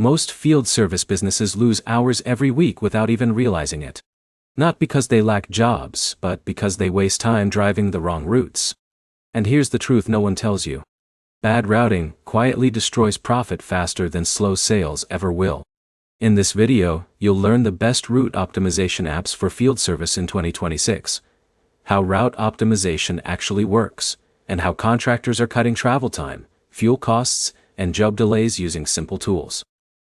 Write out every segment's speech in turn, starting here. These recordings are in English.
Most field service businesses lose hours every week without even realizing it. Not because they lack jobs, but because they waste time driving the wrong routes. And here's the truth no one tells you. Bad routing quietly destroys profit faster than slow sales ever will. In this video, you'll learn the best route optimization apps for field service in 2026, how route optimization actually works, and how contractors are cutting travel time, fuel costs, and job delays using simple tools.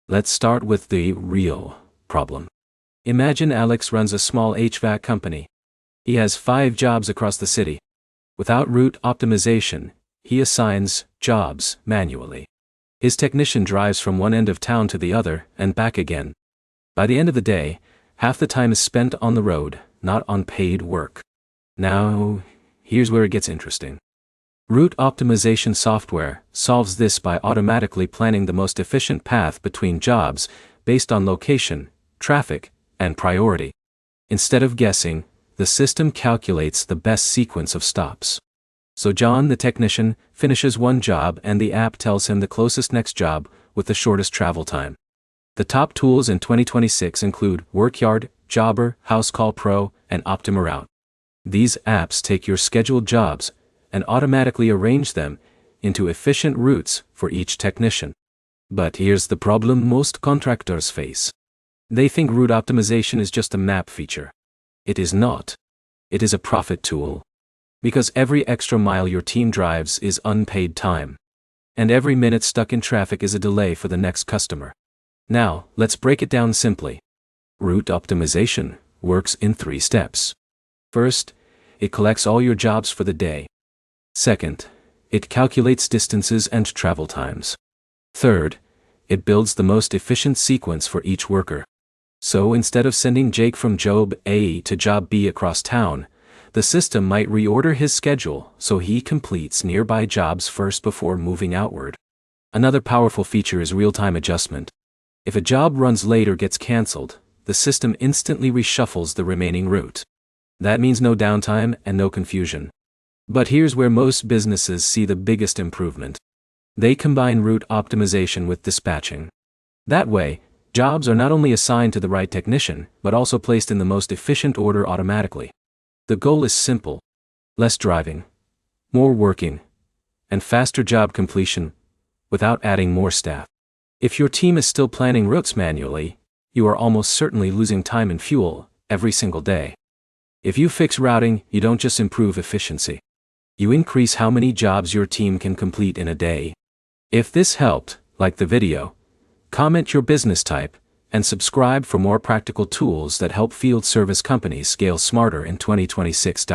Let's start with the real problem. Imagine Alex runs a small HVAC company. He has 5 jobs across the city. Without route optimization, he assigns jobs manually. His technician drives from one end of town to the other and back again. By the end of the day, half the time is spent on the road, not on paid work. Now, here's where it gets interesting. Route optimization software solves this by automatically planning the most efficient path between jobs based on location, traffic, and priority. Instead of guessing, the system calculates the best sequence of stops. So John, the technician, finishes one job and the app tells him the closest next job with the shortest travel time. The top tools in 2026 include Workyard, Jobber, Housecall Pro, and Optima Route. These apps take your scheduled jobs and automatically arrange them into efficient routes for each technician. But here's the problem most contractors face. They think route optimization is just a map feature. It is not. It is a profit tool. Because every extra mile your team drives is unpaid time. And every minute stuck in traffic is a delay for the next customer. Now, let's break it down simply. Route optimization works in 3 steps. First, it collects all your jobs for the day. Second, it calculates distances and travel times. Third, it builds the most efficient sequence for each worker. So instead of sending Jake from job A to job B across town, the system might reorder his schedule so he completes nearby jobs first before moving outward. Another powerful feature is real-time adjustment. If a job runs late or gets canceled, the system instantly reshuffles the remaining route. That means no downtime and no confusion. But here's where most businesses see the biggest improvement. They combine route optimization with dispatching. That way, jobs are not only assigned to the right technician, but also placed in the most efficient order automatically. The goal is simple: less driving, more working, and faster job completion without adding more staff. If your team is still planning routes manually, you are almost certainly losing time and fuel every single day. If you fix routing, you don't just improve efficiency. You increase how many jobs your team can complete in a day. If this helped, like the video, comment your business type, and subscribe for more practical tools that help field service companies scale smarter in 2026.